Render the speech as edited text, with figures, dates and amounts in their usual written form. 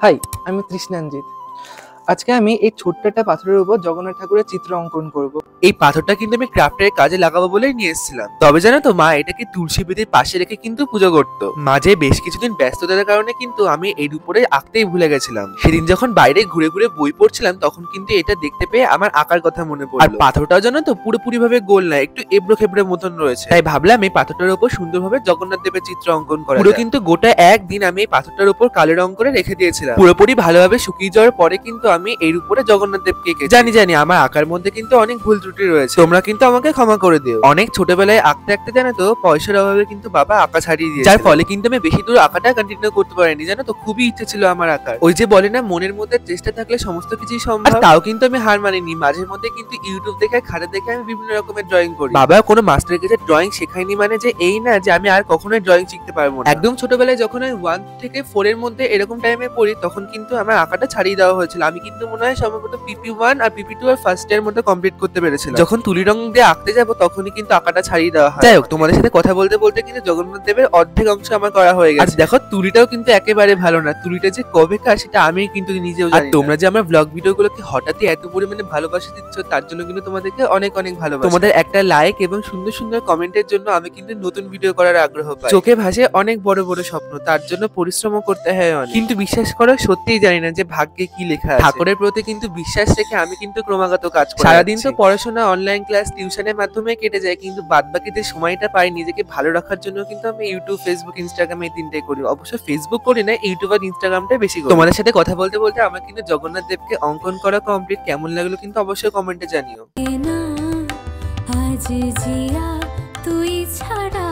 High, আমি তৃষ্ণাঞ্জিত। আজকে আমি এই ছোট্ট একটা পাথরের উপর জগন্নাথ ঠাকুরের চিত্র অঙ্কন করব। এই পাথরটা কিন্তু আমি ক্রাফটের কাজে লাগাবো বলেই নিয়ে এসেছিলাম। তবে জানো তো, মা এটাকে তুলসী বেদির পাশে রেখে কিন্তু পুজো করতো। মাঝে বেশ কিছুদিন ব্যস্ততার কারণে কিন্তু আমি এর উপরে আঁকতেই ভুলে গেছিলাম। সেদিন যখন বাইরে ঘুরে ঘুরে বই পড়ছিলাম তখন কিন্তু এটা দেখতে পেয়ে আমার আঁকার কথা মনে পড়লো। আর পাথরটাও জানো তো পুরোপুরি ভাবে গোল না, একটু এবড়ো খেবড়ে মতন রয়েছে। তাই ভাবলাম এই পাথরটার উপর সুন্দরভাবে জগন্নাথ দেবের চিত্র অঙ্কন করা। পুরো কিন্তু গোটা একদিন আমি এই পাথরটার উপর কালো রং করে রেখে দিয়েছিলাম। পুরোপুরি ভালোভাবে শুকিয়ে যাওয়ার পরে কিন্তু আমি এর উপরে জগন্নাথ দেবকে এঁকেছি। জানি আমার আঁকার মধ্যে কিন্তু অনেক ভুল ত্রুটি রয়েছে, তোমরা কিন্তু আমাকে ক্ষমা করে দিও। অনেক ছোটবেলায় আঁকতে আঁকতে জানো তো পয়সার অভাবে কিন্তু বাবা আঁকা ছাড়িয়ে দিয়েছে, যার ফলে কিন্তু আমি বেশি দূর আঁকাটা কন্টিনিউ করতে পারিনি। জানো তো, খুবই ইচ্ছে ছিল আমার আঁকার। ওই যে বলে না, মনের মধ্যে চেষ্টা থাকলে সমস্ত কিছুই সম্ভব। তাও কিন্তু আমি হার মানিনি। মাঝে মধ্যে কিন্তু ইউটিউব দেখে খাতা দেখে আমি বিভিন্ন রকমের ড্রয়িং করি। বাবা কোনো মাস্টারের কাছে ড্রয়িং শেখায়নি মানে যে এই না যে আমি আর কখনোই ড্রয়িং শিখতে পারবো না। একদম ছোটবেলায় যখন আমি 1 থেকে 4 এর মধ্যে এরকম টাইমে পড়ি তখন কিন্তু আমার আঁকাটা ছাড়িয়ে দেওয়া হয়েছিল। আমি কিন্তু মনে হয় সম্ভবত PP1 আর PP2 আর ফার্স্ট এর মধ্যে কমপ্লিট করতে পেরেছিলাম। যখন তুলি রং দিয়ে আঁকতে যাবো তখনই কিন্তু আঁকাটা ছাড়িয়ে দেওয়া হয়। যাই হোক, তোমাদের সাথে কথা বলতে বলতে কিন্তু জগন্নাথ দেবের অর্ধেক অংশ আমার করা হয়ে গেছে। আর দেখো, তুলিটাও কিন্তু একেবারে ভালো না। তুলিটা যে কবে কার সেটা আমি কিন্তু নিজেও জানি না। আর তোমরা যে আমার ব্লগ ভিডিওগুলোকে হঠাৎই এত পরিমাণে ভালোবাসা দিচ্ছ তার জন্য কিন্তু তোমাদেরকে অনেক অনেক ভালোবাসা। তোমাদের একটা লাইক এবং সুন্দর সুন্দর কমেন্টের জন্য আমি কিন্তু নতুন ভিডিও করার আগ্রহ পাই। চোখে ভাসে অনেক বড় বড় স্বপ্ন, তার জন্য পরিশ্রমও করতে হয় অনেক। কিন্তু বিশ্বাস করো, সত্যিই জানি না যে ভাগ্যে কি লেখা আছে। ঠাকুরের প্রতি কিন্তু বিশ্বাস রেখে আমি কিন্তু ক্রমাগত কাজ করি। সারাদিন তো পড়াশোনা, অনলাইন ক্লাস, টিউশনের মাধ্যমে কেটে যায়, কিন্তু বাদ বাকি যে সময়টা পাই নিজেকে ভালো রাখার জন্য কিন্তু আমি ইউটিউব, ফেসবুক, ইনস্টাগ্রাম এই তিনটাই করি। অবশ্য ফেসবুক করি না, ইউটিউব আর ইনস্টাগ্রামটাই বেশি করি। তোমাদের সাথে কথা বলতে বলতে আমার কিন্তু জগন্নাথ দেবকে অঙ্কন করা কমপ্লিট। কেমন লাগলো কিন্তু অবশ্যই কমেন্টে জানিও। আজ জিয়া তুই ছাড়া